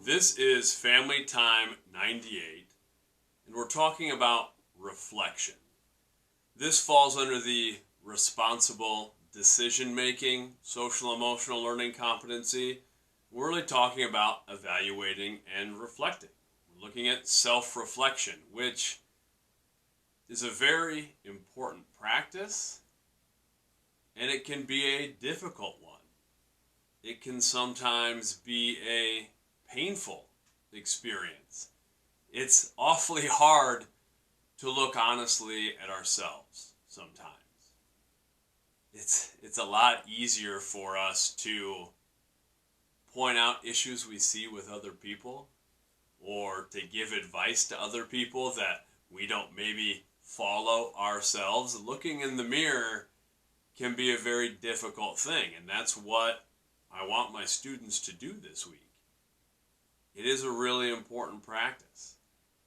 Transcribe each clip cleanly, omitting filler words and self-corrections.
This is Family Time 98, and we're talking about reflection. This falls under the responsible decision-making, social-emotional learning competency. We're really talking about evaluating and reflecting. We're looking at self-reflection, which is a very important practice, and it can be a difficult one. It can sometimes be a painful experience. It's awfully hard to look honestly at ourselves sometimes. It's a lot easier for us to point out issues we see with other people or to give advice to other people that we don't maybe follow ourselves. Looking in the mirror can be a very difficult thing, and that's what I want my students to do this week. It is a really important practice.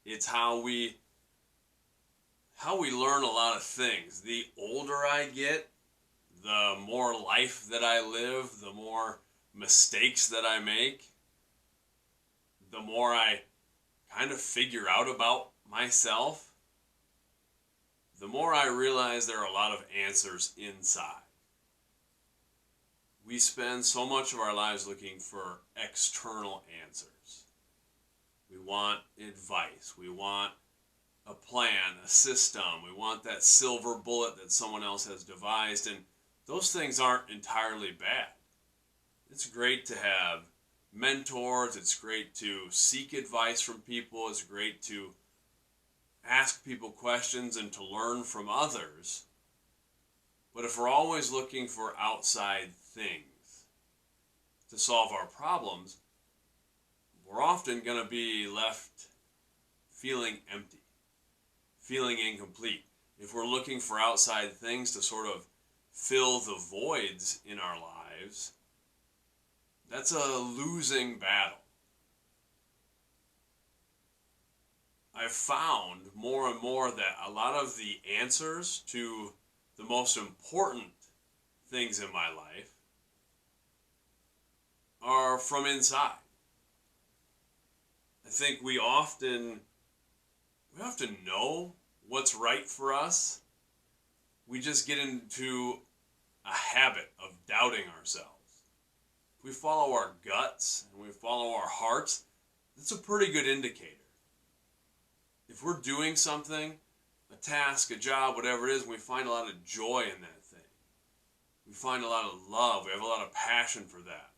It's how we learn a lot of things. The older I get, the more life that I live, the more mistakes that I make, the more I kind of figure out about myself, the more I realize there are a lot of answers inside. We spend so much of our lives looking for external answers. We want advice. We want a plan, a system. We want that silver bullet that someone else has devised. And those things aren't entirely bad. It's great to have mentors. It's great to seek advice from people. It's great to ask people questions and to learn from others. But if we're always looking for outside things to solve our problems, we're often going to be left feeling empty, feeling incomplete. If we're looking for outside things to sort of fill the voids in our lives, that's a losing battle. I've found more and more that a lot of the answers to the most important things in my life are from inside. I think we often know what's right for us. We just get into a habit of doubting ourselves. If we follow our guts and we follow our hearts, that's a pretty good indicator. If we're doing something, a task, a job, whatever it is, we find a lot of joy in that thing. We find a lot of love. We have a lot of passion for that.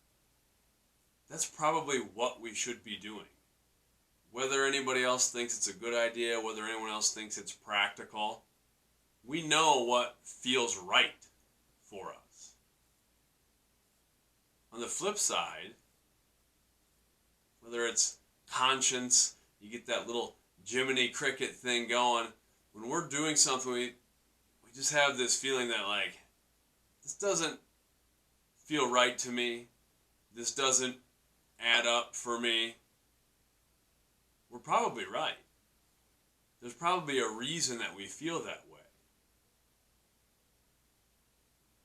That's probably what we should be doing. Whether anybody else thinks it's a good idea, whether anyone else thinks it's practical, we know what feels right for us. On the flip side, whether it's conscience, you get that little Jiminy Cricket thing going, when we're doing something, we just have this feeling that, like, this doesn't feel right to me. This doesn't add up for me. We're probably right. There's probably a reason that we feel that way.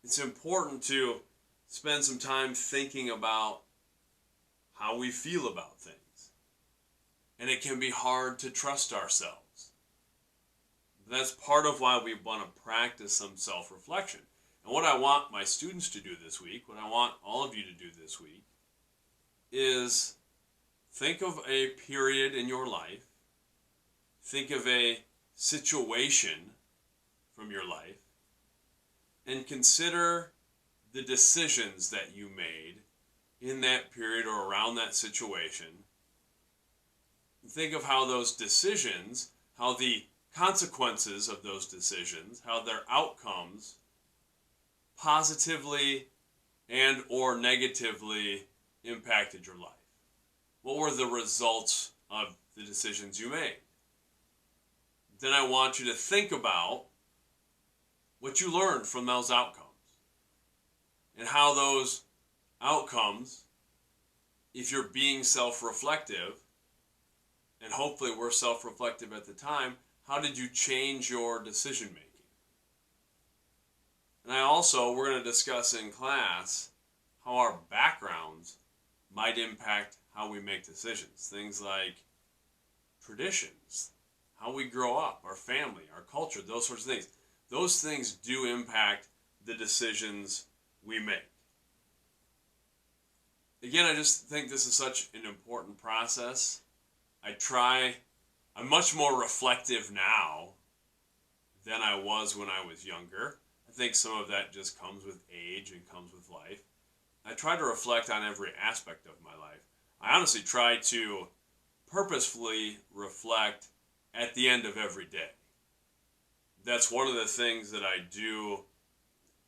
It's important to spend some time thinking about how we feel about things. And it can be hard to trust ourselves. That's part of why we want to practice some self-reflection. And what I want my students to do this week, what I want all of you to do this week, is think of a period in your life, think of a situation from your life, and consider the decisions that you made in that period or around that situation. Think of how those decisions, how the consequences of those decisions, how their outcomes positively and or negatively impacted your life. What were the results of the decisions you made? Then I want you to think about what you learned from those outcomes and how those outcomes, if you're being self-reflective, and hopefully we're self-reflective at the time, how did you change your decision making? And we're going to discuss in class how our backgrounds might impact how we make decisions. Things like traditions, how we grow up, our family, our culture, those sorts of things. Those things do impact the decisions we make. Again, I just think this is such an important process. I'm much more reflective now than I was when I was younger. I think some of that just comes with age and comes with life. I try to reflect on every aspect of my life. I honestly try to purposefully reflect at the end of every day. That's one of the things that I do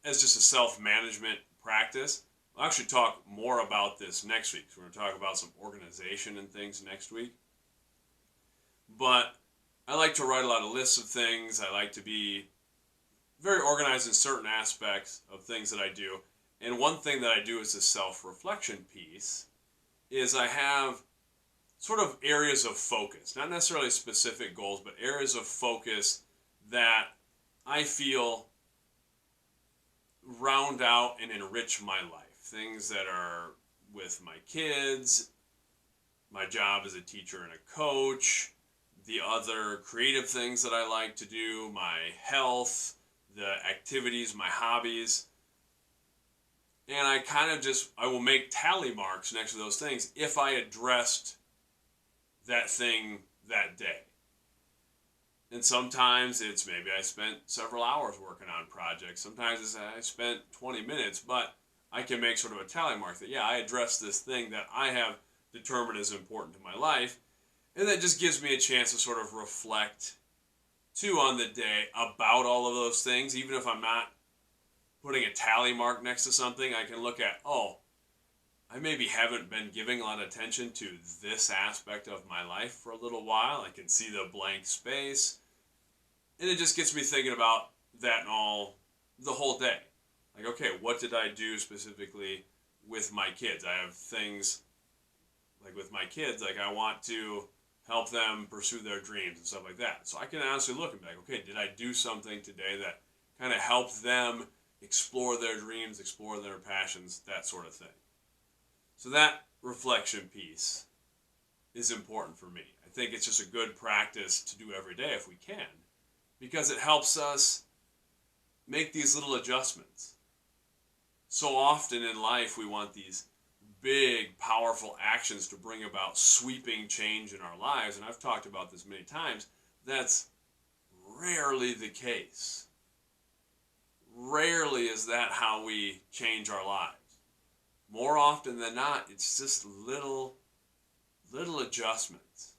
as just a self-management practice. I'll actually talk more about this next week. So we're going to talk about some organization and things next week. But I like to write a lot of lists of things. I like to be very organized in certain aspects of things that I do. And one thing that I do as a self-reflection piece is I have sort of areas of focus, not necessarily specific goals, but areas of focus that I feel round out and enrich my life. Things that are with my kids, my job as a teacher and a coach, the other creative things that I like to do, my health, the activities, my hobbies. And I will make tally marks next to those things if I addressed that thing that day. And sometimes it's maybe I spent several hours working on projects. Sometimes it's I spent 20 minutes, but I can make sort of a tally mark that, yeah, I addressed this thing that I have determined is important to my life. And that just gives me a chance to sort of reflect, too, on the day about all of those things. Even if I'm not putting a tally mark next to something, I can look at, I maybe haven't been giving a lot of attention to this aspect of my life for a little while. I can see the blank space. And it just gets me thinking about that the whole day. Like, okay, what did I do specifically with my kids? I have things, like with my kids, like I want to help them pursue their dreams and stuff like that. So I can honestly look and be like, okay, did I do something today that kind of helped them explore their dreams, explore their passions, that sort of thing. So that reflection piece is important for me. I think it's just a good practice to do every day if we can, because it helps us make these little adjustments. So often in life we want these big, powerful actions to bring about sweeping change in our lives, and I've talked about this many times. That's rarely the case. Rarely is that how we change our lives. More often than not, it's just little adjustments.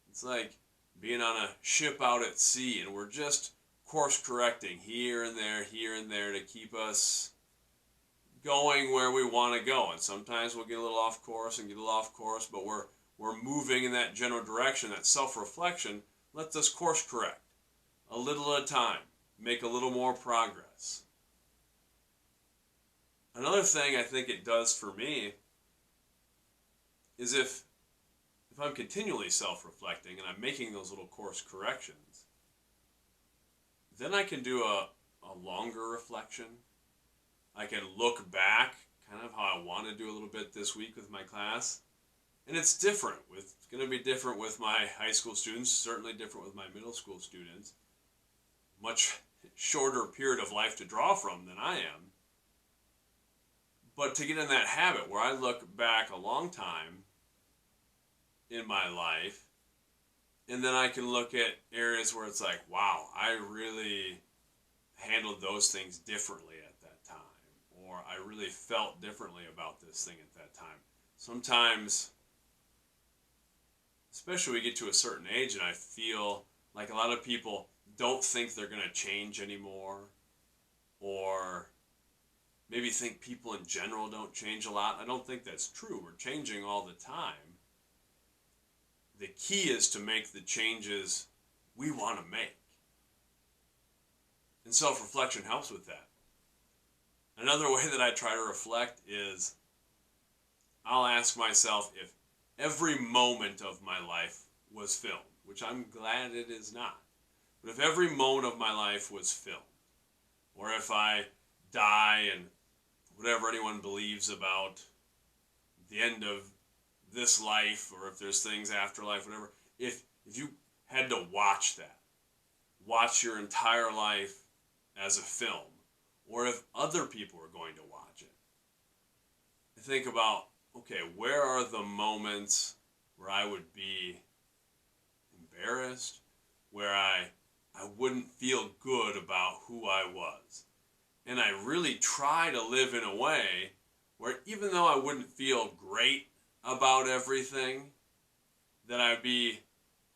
It's like being on a ship out at sea, and we're just course correcting here and there to keep us going where we want to go. And sometimes we'll get a little off course, but we're moving in that general direction. That self-reflection lets us course correct a little at a time, make a little more progress. Another thing I think it does for me is if I'm continually self-reflecting and I'm making those little course corrections, then I can do a longer reflection. I can look back, kind of how I want to do a little bit this week with my class. And it's different. It's going to be different with my high school students, certainly different with my middle school students. Much shorter period of life to draw from than I am. But to get in that habit where I look back a long time in my life, and then I can look at areas where it's like, wow, I really handled those things differently at that time. Or I really felt differently about this thing at that time. Sometimes, especially when we get to a certain age and I feel like a lot of people don't think they're going to change anymore, or maybe think people in general don't change a lot. I don't think that's true. We're changing all the time. The key is to make the changes we want to make. And self-reflection helps with that. Another way that I try to reflect is I'll ask myself if every moment of my life was filmed, which I'm glad it is not. But if every moment of my life was filmed, or if I die and whatever anyone believes about the end of this life, or if there's things after life, whatever, if you had to watch that, watch your entire life as a film, or if other people are going to watch it, think about, okay, where are the moments where I would be embarrassed, where I wouldn't feel good about who I was. And I really try to live in a way where even though I wouldn't feel great about everything, that I'd be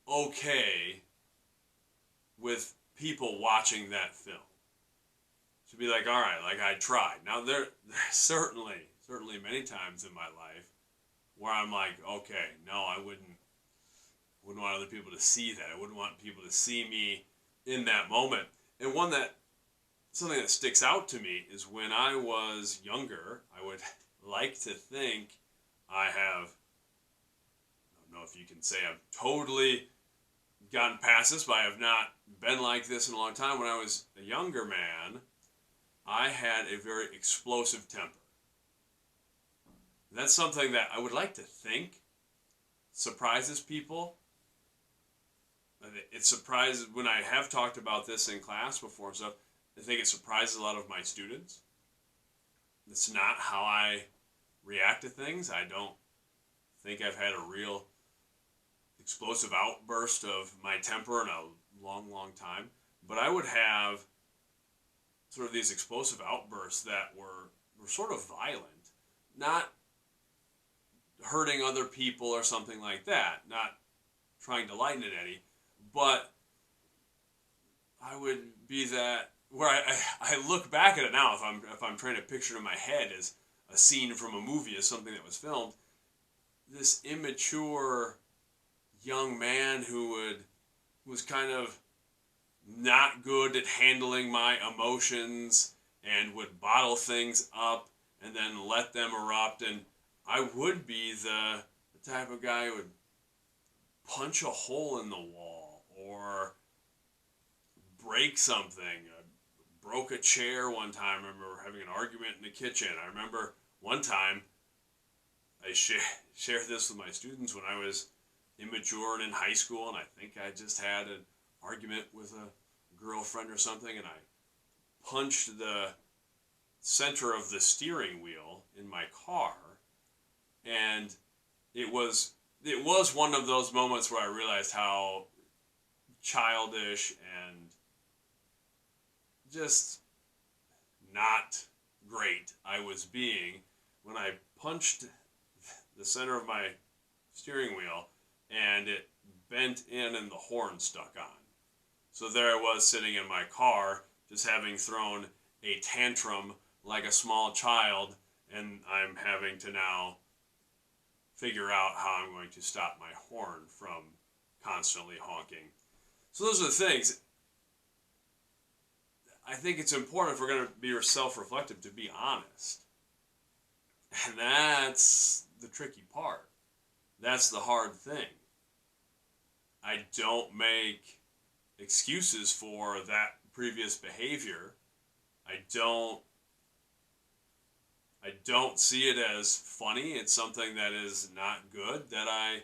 okay with people watching that film. To be like, all right, like I tried. Now there's certainly many times in my life where I'm like, okay, no, I wouldn't want other people to see that. I wouldn't want people to see me in that moment. And something that sticks out to me is when I was younger, I would like to think I don't know if you can say I've totally gotten past this, but I have not been like this in a long time. When I was a younger man, I had a very explosive temper. That's something that I would like to think surprises people. It surprises, when I have talked about this in class before and stuff, I think it surprises a lot of my students. It's not how I react to things. I don't think I've had a real explosive outburst of my temper in a long, long time. But I would have sort of these explosive outbursts that were sort of violent. Not hurting other people or something like that. Not trying to lighten it any. But I would be that, where I look back at it now, if I'm trying to picture it in my head as a scene from a movie, as something that was filmed, this immature young man who was kind of not good at handling my emotions and would bottle things up and then let them erupt. And I would be the type of guy who would punch a hole in the wall or break something. I broke a chair one time. I remember having an argument in the kitchen. I remember one time, I shared this with my students when I was immature and in high school, and I think I just had an argument with a girlfriend or something, and I punched the center of the steering wheel in my car, and it was one of those moments where I realized how childish and just not great I was being when I punched the center of my steering wheel and it bent in and the horn stuck on. So there I was sitting in my car, just having thrown a tantrum like a small child, and I'm having to now figure out how I'm going to stop my horn from constantly honking. So those are the things. I think it's important, if we're going to be self-reflective, to be honest. And that's the tricky part. That's the hard thing. I don't make excuses for that previous behavior. I don't see it as funny. It's something that is not good, that I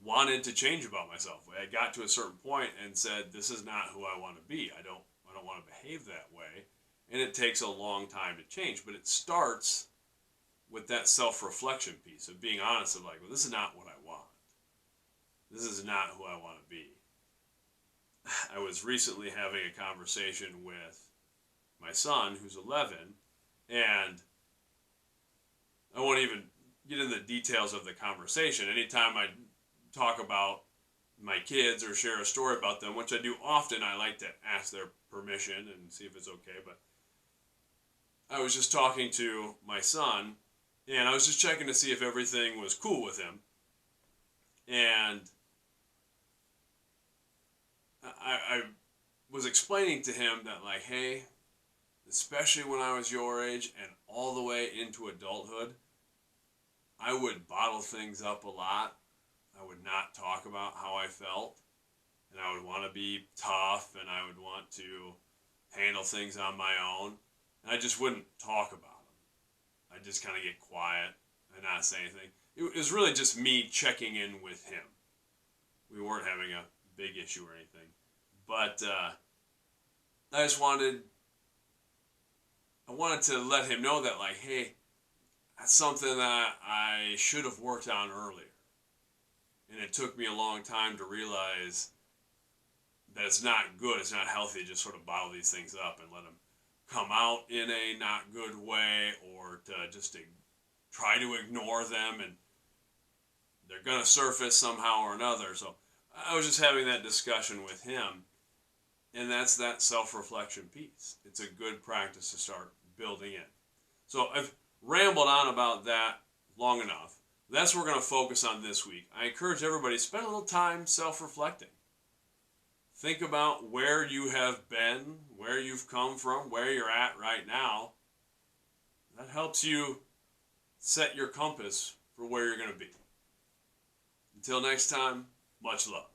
wanted to change about myself. I got to a certain point and said, this is not who I want to be. I don't want to behave that way. And it takes a long time to change. But it starts with that self-reflection piece of being honest, of like, well, this is not what I want. This is not who I want to be. I was recently having a conversation with my son, who's 11, and I won't even get into the details of the conversation. Anytime I talk about my kids or share a story about them, which I do often, I like to ask their permission and see if it's okay. But I was just talking to my son, and I was just checking to see if everything was cool with him. And I was explaining to him that, like, hey, especially when I was your age and all the way into adulthood, I would bottle things up a lot. I would not talk about how I felt. And I would want to be tough, and I would want to handle things on my own. And I just wouldn't talk about them. I'd just kind of get quiet. and not say anything. It was really just me checking in with him. We weren't having a big issue or anything. But I wanted to let him know that, like, hey, that's something that I should have worked on earlier. And it took me a long time to realize that it's not good, it's not healthy to just sort of bottle these things up and let them come out in a not good way, or to just try to ignore them, and they're going to surface somehow or another. So I was just having that discussion with him, and that's that self-reflection piece. It's a good practice to start building in. So I've rambled on about that long enough. That's what we're going to focus on this week. I encourage everybody to spend a little time self-reflecting. Think about where you have been, where you've come from, where you're at right now. That helps you set your compass for where you're going to be. Until next time, much love.